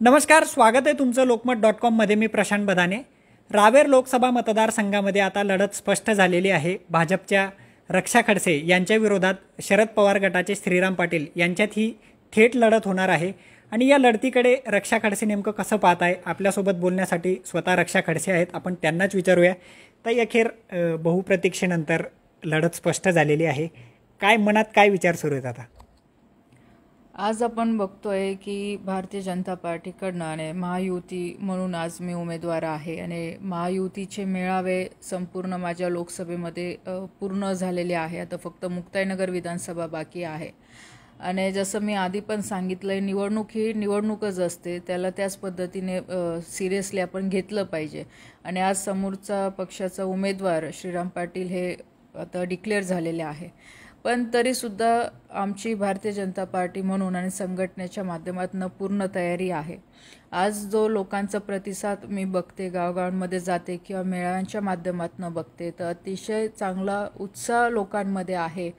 नमस्कार, स्वागत आहे तुमचं लोकमत.com मध्ये. मी प्रशांत बदाने. रावेर लोकसभा मतदारसंघामध्ये आता लढत स्पष्ट झालेली आहे. भाजपच्या रक्षा खडसे यांच्या विरोधात शरद पवार गटाचे श्रीराम पाटील यांच्यात ही थेट लढत होणार आहे. आणि या लढतीकडे रक्षा खडसे नेमकं कसं पाहत आहे, आपल्यासोबत बोलण्यासाठी स्वतः रक्षा खडसे आहेत. आपण त्यांनाच विचारूया. तर अखेर बहुप्रतीक्षेनंतर लढत स्पष्ट झालेली आहे. काय मनात काय विचार सुरू आहेत आता? आज आपण बघतोय की भारतीय जनता पार्टीकडनं आणि महायुती म्हणून आज मी उमेदवार आहे आणि महायुतीचे मेळावे संपूर्ण माझ्या लोकसभेमध्ये पूर्ण झालेले आहे. आता फक्त मुक्ताईनगर विधानसभा बाकी आहे. आणि जसं मी आधी पण सांगितलंय, निवडणूक ही निवडणूकच असते, त्याला त्याच पद्धतीने सिरियसली आपण घेतलं पाहिजे. आणि आज समोरचा पक्षाचा उमेदवार श्रीराम पाटील हे आता डिक्लेअर झालेले आहे. पण तरीसुद्धा आमची भारतीय जनता पार्टी म्हणून आणि संघटनेच्या माध्यमातून पूर्ण तयारी आहे. आज जो लोकांचा प्रतिसाद मी बघते, गावगावांमध्ये जाते किंवा मेळाव्यांच्या माध्यमातून बघते, तर अतिशय चांगला उत्साह लोकांमध्ये आहे.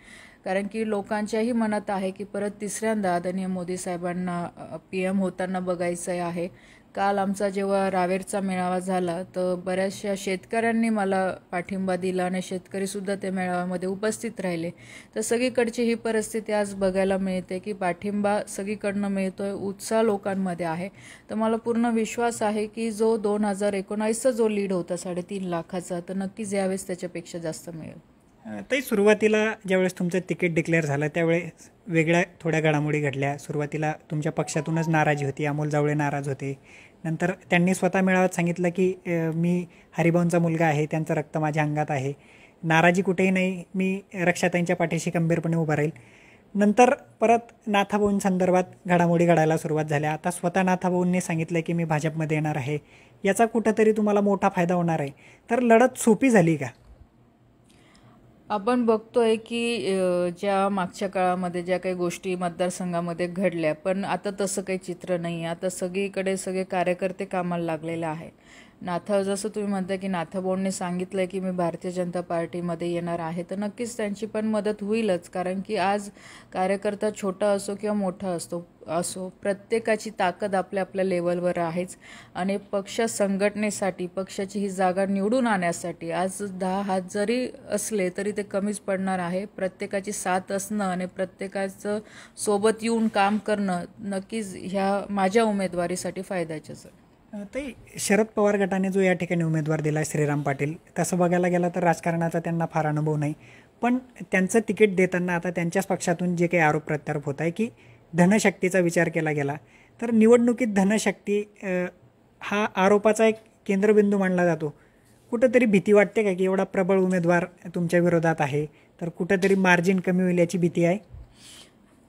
कारण की लोकांच्याही मनात आहे की परत तिसऱ्यांदा आदरणीय मोदी साहेबांना PM होताना बघायचं आहे. काल आमचा जेव्हा रावेरचा मेळावा झाला तर बऱ्याचशा शेतकऱ्यांनी मला पाठिंबा दिला आणि शेतकरीसुद्धा त्या मेळाव्यामध्ये उपस्थित राहिले. तर सगळीकडची ही परिस्थिती आज बघायला मिळते की पाठिंबा सगळीकडनं मिळतोय, उत्साह लोकांमध्ये आहे. तर मला पूर्ण विश्वास आहे की जो 2019चा जो लीड होता 3.5 लाखाचा, तर नक्कीच यावेळेस त्याच्यापेक्षा जास्त मिळेल. ताई, सुरुवातीला ज्यावेळेस तुमचं तिकीट डिक्लेअर झालं त्यावेळेस वेगळ्या थोड्या घडामोडी घडल्या. सुरुवातीला तुमच्या पक्षातूनच नाराजी होती, अमोल जावळे नाराज होते. नंतर त्यांनी स्वतः मेळाव्यात सांगितलं की मी हरिभाऊंचा मुलगा आहे, त्यांचं रक्त माझ्या अंगात आहे, नाराजी कुठेही नाही, मी रक्षाताईंच्या पाठीशी खंबीरपणे उभा राहील. नंतर परत नाथाभाऊंसंदर्भात घडामोडी घडायला सुरुवात झाल्या. आता स्वतः नाथाभाऊंनी सांगितलं की मी भाजपमध्ये येणार आहे. याचा कुठंतरी तुम्हाला मोठा फायदा होणार आहे. तर लढत सोपी झाली का? आपण बघतोय की ज्या मागच्या काळामध्ये ज्या काही गोष्टी मतदारसंघामध्ये घडल्या, पण आता तसं काही चित्र नाही आहे. आता सगळीकडे सगळे कार्यकर्ते कामाला लागलेले आहे. जसं तुम्ही म्हणता की नाथाभाऊंनी सांगितलं आहे की मी भारतीय जनता पार्टीमध्ये येणार आहे, तर नक्कीच त्यांची पण मदत होईलच. कारण की आज कार्यकर्ता छोटा असो किंवा मोठा असो, प्रत्येकाची ताकद आपल्या आपल्या लेवलवर आहेच. आणि पक्ष संघटनेसाठी, पक्षाची ही जागा निवडून आणण्यासाठी आज 10 हात जरी असले तरी ते कमीच पडणार आहे. प्रत्येकाची साथ असणं आणि प्रत्येकाचं सोबत येऊन काम करणं नक्कीच ह्या माझ्या उमेदवारीसाठी फायद्याचंच आहे. ताई, शरद पवार गटाने जो या ठिकाणी उमेदवार दिला श्रीराम पाटील, तसं बघायला गेलं तर राजकारणाचा त्यांना फार अनुभव नाही. पण त्यांचं तिकीट देताना आता त्यांच्याच पक्षातून जे काही आरोप प्रत्यारोप होत आहे की धनशक्तीचा विचार केला गेला, तर निवडणुकीत धनशक्ती हा आरोपाचा एक केंद्रबिंदू मानला जातो. कुठंतरी भीती वाटते का की एवढा प्रबळ उमेदवार तुमच्या विरोधात आहे, तर कुठंतरी मार्जिन कमी होईल याची भीती आहे?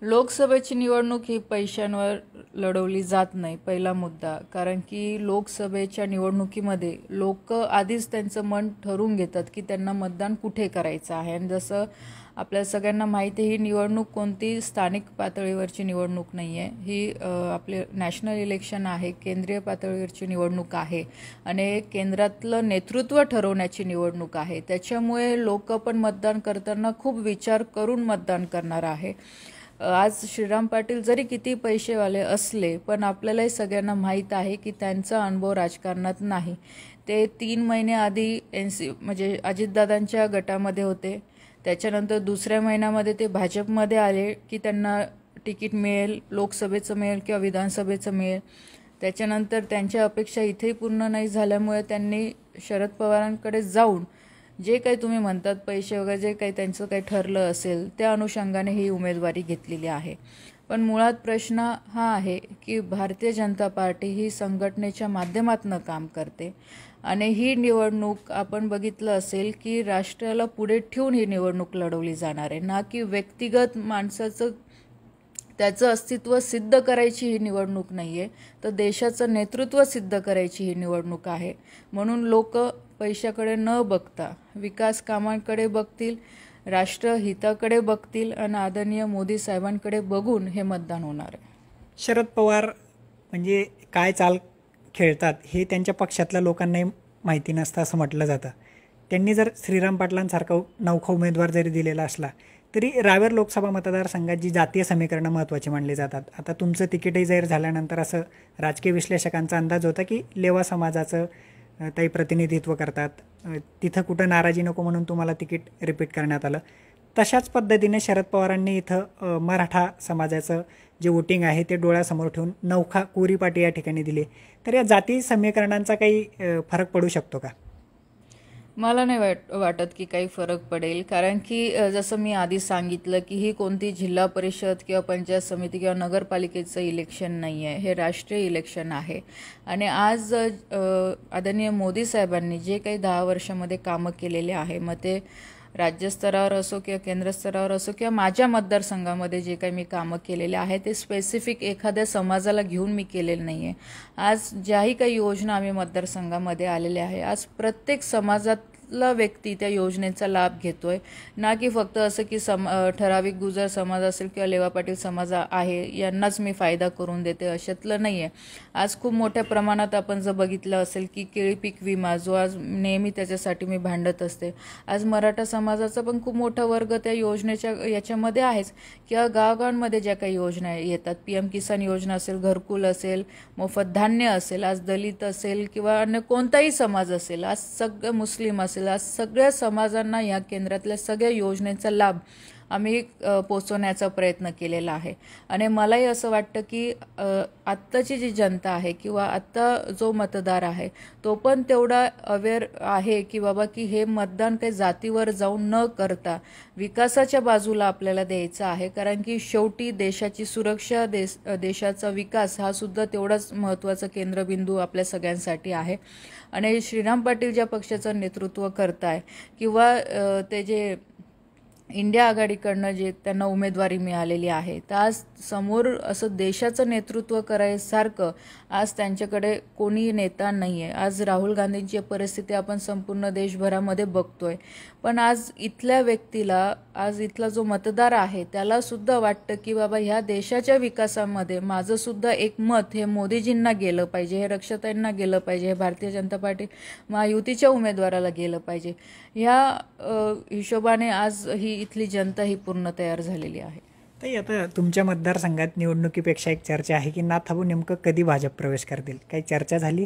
लोकसभेची निवडणूक ही पैशांवर लढवली जात नाही, पहिला मुद्दा. कारण की लोकसभेच्या निवडणुकीमध्ये लोक आधीच त्यांचं मन ठरवून घेतात की त्यांना मतदान कुठे करायचं आहे. आणि जसं आपल्या सगळ्यांना माहिती आहे, ही निवडणूक कोणती स्थानिक पातळीवरची निवडणूक नाही आहे. ही आपले नॅशनल इलेक्शन आहे, केंद्रीय पातळीवरची निवडणूक आहे आणि केंद्रातलं नेतृत्व ठरवण्याची निवडणूक आहे. त्याच्यामुळे लोक पण मतदान करताना खूप विचार करून मतदान करणार आहे. आज श्रीराम पाटील जरी किती पैसेवाले असले, पण आपल्यालाही सगळ्यांना माहीत आहे की त्यांचा अनुभव राजकारणात नाही. ते 3 महिने आधी म्हणजे अजितदादांच्या गटामध्ये होते. त्याच्यानंतर दुसऱ्या महिन्यामध्ये ते भाजपमध्ये आले की त्यांना तिकीट मिळेल, लोकसभेचं मिळेल किंवा विधानसभेचं मिळेल. त्याच्यानंतर त्यांच्या अपेक्षा इथेही पूर्ण नाही झाल्यामुळे त्यांनी शरद पवारांकडे जाऊन जे काही तुम्ही म्हणतात पैसे वगैरे जे काही त्यांचं काही ठरलं असेल त्या अनुषंगाने ही उमेदवारी घेतलेली आहे. पण मुळात प्रश्न हा आहे की भारतीय जनता पार्टी ही संघटनेच्या माध्यमातून काम करते आणि ही निवडणूक आपण बघितलं असेल की राष्ट्राला पुढे ठेवून ही निवडणूक लढवली जाणार आहे, ना की व्यक्तिगत माणसाचं त्याचं अस्तित्व सिद्ध करायची ही निवडणूक नाही आहे, तर देशाचं नेतृत्व सिद्ध करायची ही निवडणूक आहे. म्हणून लोक पैशाकडे न बघता विकास कामांकडे बघतील, राष्ट्रहिताकडे बघतील आणि आदरणीय मोदी साहेबांकडे बघून हे मतदान होणार आहे. शरद पवार म्हणजे काय चाल खेळतात हे त्यांच्या पक्षातल्या लोकांनाही माहिती नसतं असं म्हटलं जातं. त्यांनी जर श्रीराम पाटलांसारखा नवखा उमेदवार जरी दिलेला असला तरी रावेर लोकसभा मतदारसंघात जी जातीय समीकरणं महत्त्वाची मानली जातात, आता तुमचं तिकीटही जाहीर झाल्यानंतर असं राजकीय विश्लेषकांचा अंदाज होता की लेवा समाजाचं ताई प्रतिनिधित्व करतात, तिथं कुठं नाराजी नको म्हणून तुम्हाला तिकीट रिपीट करण्यात आलं. तशाच पद्धतीने शरद पवारांनी इथं मराठा समाजाचं जे वोटिंग आहे ते डोळ्यासमोर ठेवून नौखा कोरी पाटी या ठिकाणी दिली. तर या जाती समीकरणांचा काही फरक पडू शकतो का? मला नाही वाटत की काही फरक पडेल, कारण की जसं मी आधी सांगितलं की ही कोणती जिल्हा परिषद किंवा पंचायत समिती किंवा नगरपालिकेचं इलेक्शन नाही आहे, हे राष्ट्रीय इलेक्शन आहे. आणि आज आदरणीय मोदी साहेबांनी जे काही 10 वर्षामध्ये कामं केलेले आहे, मग ते राज्यस्तरावर असो किंवा केंद्र स्तरावर असो किंवा माझ्या मतदारसंघामध्ये जे काही मी कामं केलेले आहे ते स्पेसिफिक एखाद्या समाजाला घेऊन मी केलेलं नाही आहे. आज ज्याही काही योजना आम्ही मतदारसंघामध्ये आलेल्या आहे, आज प्रत्येक समाजातला व्यक्ती त्या योजनेचा लाभ घेतोय. ना की फक्त असं की ठराविक गुजर समाज असेल किंवा लेवा पाटील समाज आहे यांनाच मी फायदा करून देते, अशातलं नाही आहे. आज खूप मोठ्या प्रमाणात आपण जर बघितलं असेल की केळी पीक विमा, जो आज नेहमी त्याच्यासाठी मी भांडत असते, आज मराठा समाजाचा पण खूप मोठा वर्ग त्या योजनेच्या याच्यामध्ये आहेच. किंवा गावागावांमध्ये ज्या काही योजना येतात, PM किसान योजना असेल, घरकुल असेल, मोफत धान्य असेल, आज दलित असेल किंवा अन्य कोणताही समाज असेल, आज सगळं मुस्लिम असेल, आज सगळ्या समाजांना या केंद्रातल्या सगळ्या योजनेचा लाभ आम्ही पोचवण्याचा प्रयत्न केलेला आहे. आणि मलाही असं वाटतं की आत्ताची जी जनता आहे किंवा आत्ता जो मतदार आहे तो पण तेवढा अवेअर आहे की बाबा की हे मतदान काही जातीवर जाऊन न करता विकासाच्या बाजूला आपल्याला द्यायचं आहे. कारण की शेवटी देशाची सुरक्षा, देशाचा विकास हा सुद्धा तेवढाच महत्त्वाचा केंद्रबिंदू आपल्या सगळ्यांसाठी आहे. आणि श्रीराम पाटील ज्या पक्षाचं नेतृत्व करताय किंवा ते जे इंडिया आघाडीकडनं जे त्यांना उमेदवारी मिळालेली आहे, तर आज समोर असं देशाचं नेतृत्व करायसारखं आज त्यांच्याकडे कोणी नेता नाही आहे. आज राहुल गांधींची परिस्थिती आपण संपूर्ण देशभरामध्ये बघतोय. पण आज इथल्या व्यक्तीला, आज इथला जो मतदार आहे त्याला सुद्धा वाटतं की बाबा ह्या देशाच्या विकासामध्ये माझं सुद्धा एक मत हे मोदीजींना गेलं पाहिजे, हे रक्षाताईंना गेलं पाहिजे, हे भारतीय जनता पार्टी महायुतीच्या उमेदवाराला गेलं पाहिजे. ह्या हिशोबाने आज ही इथली जनता ही पूर्ण तयार झालेली आहे. ताई, आता तुमच्या मतदारसंघात निवडणुकीपेक्षा एक चर्चा आहे की नाथाभाऊ नेमकं कधी भाजप प्रवेश करतील, काही चर्चा झाली?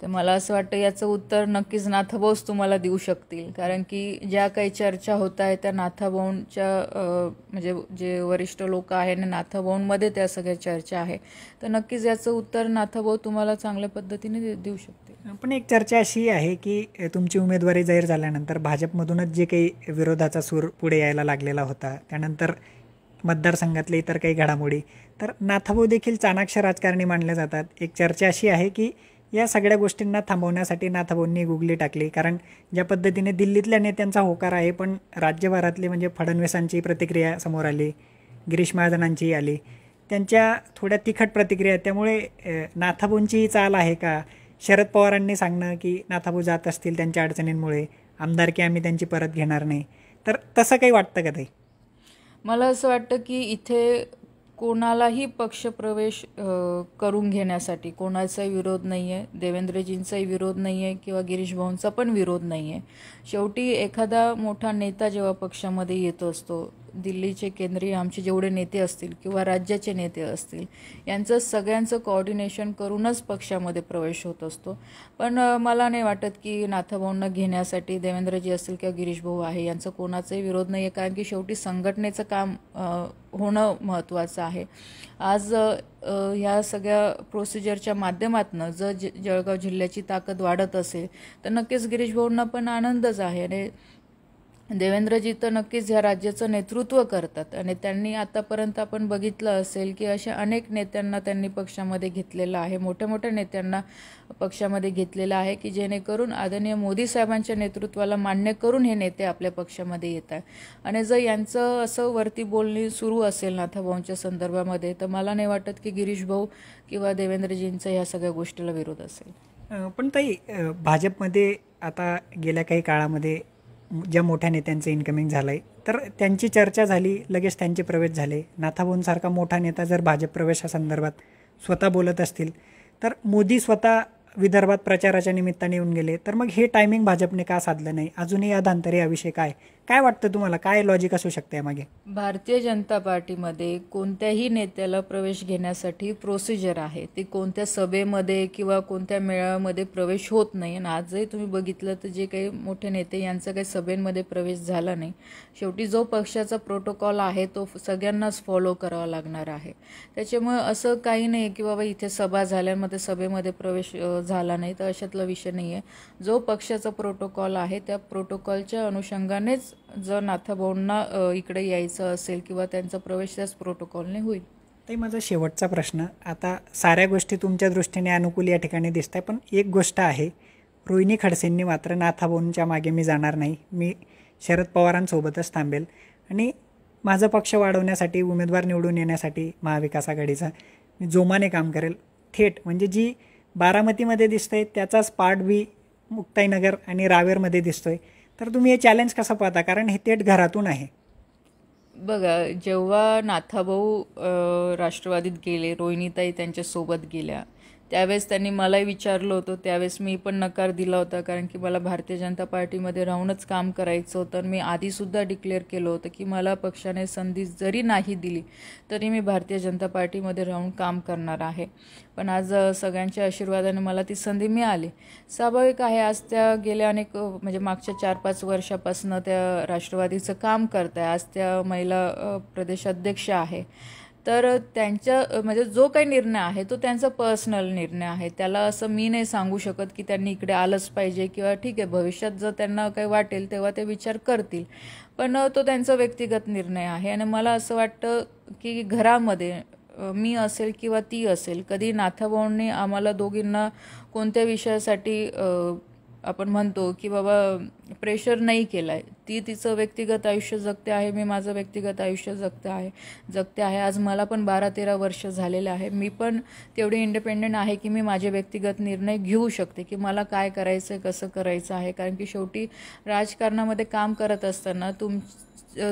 तर मला असं वाटतं याचं उत्तर नक्कीच नाथाभाऊच तुम्हाला देऊ शकतील. कारण की ज्या काही चर्चा होत आहेत त्या नाथाभाऊंच्या म्हणजे जे वरिष्ठ लोक आहेत आणि नाथाभाऊंमध्ये त्या सगळ्या चर्चा आहे. तर नक्कीच याचं उत्तर नाथाभाऊ तुम्हाला चांगल्या पद्धतीने देऊ शकतील. पण एक चर्चा अशी आहे की तुमची उमेदवारी जाहीर झाल्यानंतर भाजपमधूनच जे काही विरोधाचा सूर पुढे यायला लागलेला होता, त्यानंतर मतदारसंघातले इतर काही घडामोडी, तर नाथाभाऊ देखील चाणाक्ष राजकारणी मानले जातात. एक चर्चा अशी आहे की या सगळ्या गोष्टींना थांबवण्यासाठी नाथाभाऊंनी गुगली टाकली. कारण ज्या पद्धतीने दिल्लीतल्या नेत्यांचा होकार आहे, पण राज्यभरातली म्हणजे फडणवीसांची प्रतिक्रिया समोर आली, गिरीश महाजनांची आली, त्यांच्या थोड्या तिखट प्रतिक्रिया. त्यामुळे नाथाभाऊंची चाल आहे का? शरद पवारांनी सांगणं की नाथाभाऊ जात असतील त्यांच्या अडचणींमुळे, आमदारकी आम्ही त्यांची परत घेणार नाही, तर तसं काही वाटतं का ताई? मला असं वाटतं की इथे कोणालाही पक्षप्रवेश करून घेण्यासाठी कोणाचाही विरोध नाही आहे, देवेंद्रजींचाही विरोध नाही आहे किंवा गिरीश भाऊंचा पण विरोध नाही आहे. शेवटी एखादा मोठा नेता जेव्हा पक्षामध्ये येत असतो, दिल्लीचे केंद्रीय आमचे जेवढे नेते असतील किंवा राज्याचे नेते असतील, यांचं सगळ्यांचं कोऑर्डिनेशन करूनच पक्षामध्ये प्रवेश होत असतो. पण मला नाही वाटत की नाथाभाऊंना घेण्यासाठी देवेंद्रजी असतील किंवा गिरीश भाऊ आहे यांचा कोणाचाही विरोध नाही आहे. कारण की शेवटी संघटनेचं काम होणं महत्त्वाचं आहे. आज ह्या सगळ्या प्रोसिजरच्या माध्यमातून जर जळगाव जिल्ह्याची ताकद वाढत असेल तर नक्कीच गिरीश भाऊंना पण आनंदच आहे. आणि देवेंद्रजी तर नक्कीच ह्या राज्याचं नेतृत्व करतात आणि त्यांनी आतापर्यंत आपण बघितलं असेल की अशा अनेक नेत्यांना त्यांनी पक्षामध्ये घेतलेलं आहे, मोठ्या मोठ्या नेत्यांना पक्षामध्ये घेतलेलं आहे की जेणेकरून आदरणीय मोदी साहेबांच्या नेतृत्वाला मान्य करून हे नेते आपल्या पक्षामध्ये येत आहेत. आणि जर यांचं असं वरती बोलणी सुरू असेल नाथाभाऊंच्या संदर्भामध्ये, तर मला नाही वाटत की गिरीश भाऊ किंवा देवेंद्रजींचा ह्या सगळ्या गोष्टीला विरोध असेल. पण ताई, भाजपमध्ये आता गेल्या काही काळामध्ये ज्या मोठ्या नेत्यांचं इन्कमिंग झालं आहे, तर त्यांची चर्चा झाली, लगेच त्यांचे प्रवेश झाले. नाथाभाऊंसारखा मोठा नेता जर भाजप प्रवेशासंदर्भात स्वतः बोलत असतील, तर मोदी स्वतः विदर्भात प्रचाराच्या निमित्ताने येऊन गेले, तर मग हे टायमिंग भाजपने का साधलं नाही? अजूनही अधांतरी हा विषय काय? काय वाटतं तुम्हाला, काय लॉजिक असू शकते यामागे? भारतीय जनता पार्टीमध्ये कोणत्याही नेत्याला प्रवेश घेण्यासाठी प्रोसिजर आहे. ती कोणत्या सभेमध्ये किंवा कोणत्या मेळाव्यामध्ये प्रवेश होत नाही. आणि आजही तुम्ही बघितलं तर जे काही मोठे नेते यांचा काही सभेमध्ये प्रवेश झाला नाही. शेवटी जो पक्षाचा प्रोटोकॉल आहे तो सगळ्यांनाच फॉलो करावा लागणार आहे. त्याच्यामुळे असं काही नाही की बाबा इथे सभा झाल्यामध्ये सभेमध्ये प्रवेश झाला नाही, तर अशातला विषय नाही आहे. जो पक्षाचा प्रोटोकॉल आहे त्या प्रोटोकॉलच्या अनुषंगानेच जर नाथाभाऊंना इकडे यायचं असेल किंवा त्यांचा प्रवेश त्याच प्रोटोकॉलने होईल. ते माझा शेवटचा प्रश्न, आता साऱ्या गोष्टी तुमच्या दृष्टीने अनुकूल या ठिकाणी दिसत आहे, पण एक गोष्ट आहे, रोहिणी खडसेंनी मात्र नाथाभाऊंच्या मागे मी जाणार नाही, मी शरद पवारांसोबतच थांबेल आणि माझा पक्ष वाढवण्यासाठी, उमेदवार निवडून येण्यासाठी महाविकास आघाडीचा मी जोमाने काम करेल. थेट म्हणजे जी बारामतीमध्ये दिसतंय त्याचाच पार्ट बी मुक्ताईनगर आणि रावेरमध्ये दिसतोय. तर तुम्ही हे चॅलेंज कसं पाहता, कारण हे थेट घरातून आहे? बघा, जेव्हा नाथाभाऊ राष्ट्रवादीत गेले, रोहिणीताई त्यांच्यासोबत गेल्या, त्यावेळेस त्यांनी मलाही विचारलं होतं. त्यावेळेस मी पण नकार दिला होता, कारण की मला भारतीय जनता पार्टीमध्ये राहूनच काम करायचं होतं. मी आधीसुद्धा डिक्लेअर केलं होतं की मला पक्षाने संधी जरी नाही दिली तरी मी भारतीय जनता पार्टीमध्ये राहून काम करणार आहे. पण आज सगळ्यांच्या आशीर्वादाने मला ती संधी मिळाली. स्वाभाविक आहे, आज त्या गेल्या अनेक म्हणजे मागच्या 4-5 वर्षापासून त्या राष्ट्रवादीचं काम करत आहे. आज त्या महिला प्रदेशाध्यक्ष आहे. तर त्यांच्या म्हणजे जो काही निर्णय आहे तो त्यांचा पर्सनल निर्णय आहे. त्याला असं मी नाही सांगू शकत की त्यांनी इकडे आलंच पाहिजे किंवा ठीक आहे, भविष्यात जर त्यांना काही वाटेल तेव्हा ते विचार करतील. पण तो त्यांचा व्यक्तिगत निर्णय आहे. आणि मला असं वाटतं की घरामध्ये मी असेल किंवा ती असेल, कधी नाथाभाऊंनी आम्हाला दोघींना कोणत्या विषयासाठी आपण म्हणतो की बाबा प्रेशर नाही केलं आहे. ती तिचं व्यक्तिगत आयुष्य जगते आहे, मी माझं व्यक्तिगत आयुष्य जगते आहे. आज मला पण 12-13 वर्ष झालेले आहे. मी पण तेवढी इंडिपेंडेंट आहे की मी माझे व्यक्तिगत निर्णय घेऊ शकते की मला काय करायचं आहे, कसं करायचं आहे. कारण की शेवटी राजकारणामध्ये काम करत असताना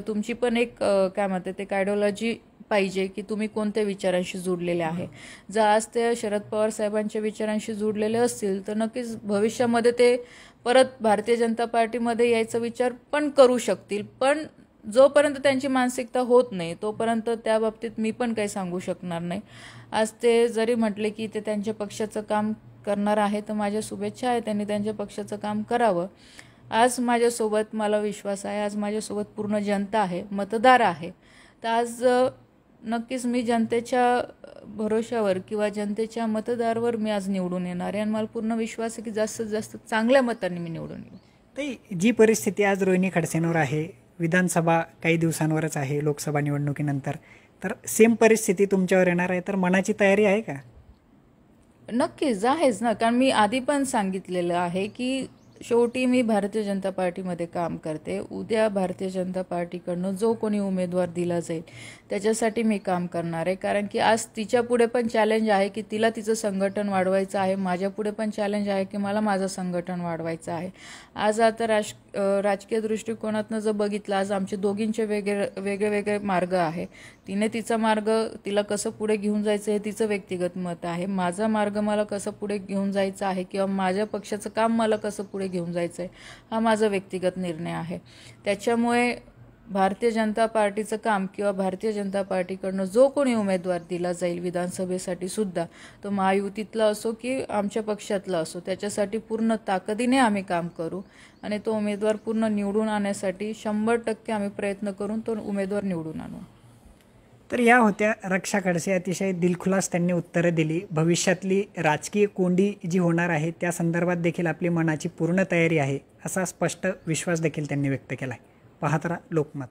तुमची पण एक काय म्हणते ते आयडिओलॉजी पाहिजे की तुम्ही कोणत्या विचारांशी जोडलेले आहे. जर आज ते शरद पवार साहेबांच्या विचारांशी जोडलेले असतील तर नक्कीच भविष्यामध्ये ते परत भारतीय जनता पार्टीमध्ये यायचा विचार पण करू शकतील. पण जोपर्यंत त्यांची मानसिकता होत नाही तोपर्यंत त्या बाबतीत मी पण काही सांगू शकणार नाही. आज ते जरी म्हटले की ते त्यांच्या पक्षाचं काम करणार आहे तर माझ्या शुभेच्छा आहे, त्यांनी त्यांच्या पक्षाचं काम करावं. आज माझ्यासोबत मला विश्वास आहे, आज माझ्यासोबत पूर्ण जनता आहे, मतदार आहे. तर आज नक्कीच मी जनतेच्या भरोशावर किंवा जनतेच्या मतदारावर मी आज निवडून येणार आहे. आणि मला पूर्ण विश्वास आहे की जास्तीत जास्त चांगल्या मतांनी मी निवडून येईन. तर जी परिस्थिती आज रोहिणी खडसेंवर आहे, विधानसभा काही दिवसांवरच आहे लोकसभा निवडणुकीनंतर, तर सेम परिस्थिती तुमच्यावर येणार आहे, तर मनाची तयारी आहे का? नक्कीच आहेच ना, कारण मी आधी पण सांगितलेलं आहे की शेवटी मी भारतीय जनता पार्टीमध्ये काम करते. उद्या भारतीय जनता पार्टीकडनं जो कोणी उमेदवार दिला जाईल त्याच्यासाठी मी काम करणार आहे. कारण की आज तिच्या पुढे पण चॅलेंज आहे की तिला तिचं संघटन वाढवायचं आहे, माझ्या पुढे पण चॅलेंज आहे की मला माझं संघटन वाढवायचं आहे. आज आता राजकीय दृष्टिकोनातनं जर बघितलं, आज आमचे दोघींचे वेगळे मार्ग आहे. तिने तिचा मार्ग तिला कसं पुढे घेऊन जायचं हे तिचं व्यक्तिगत मत आहे. माझा मार्ग मला कसं पुढे घेऊन जायचं आहे किंवा माझ्या पक्षाचं काम मला कसं पुढे घेऊन जायचं आहे हा माझा व्यक्तिगत निर्णय आहे. त्याच्यामुळे भारतीय जनता पार्टीचं काम किंवा भारतीय जनता पार्टीकडनं जो कोणी उमेदवार दिला जाईल विधानसभेसाठी सुद्धा, तो महायुतीतला असो की आमच्या पक्षातला असो, त्याच्यासाठी पूर्ण ताकदीने आम्ही काम करू आणि तो उमेदवार पूर्ण निवडून आणण्यासाठी 100% आम्ही प्रयत्न करून तो उमेदवार निवडून आणू. तर या होत्या रक्षा खडसे, अतिशय दिलखुलास त्यांनी उत्तरं दिली. भविष्यातली राजकीय कोंडी जी होणार आहे त्या संदर्भात देखील आपली मनाची पूर्ण तयारी आहे असा स्पष्ट विश्वास देखील त्यांनी व्यक्त केला आहे. पाहत राहा लोकमत.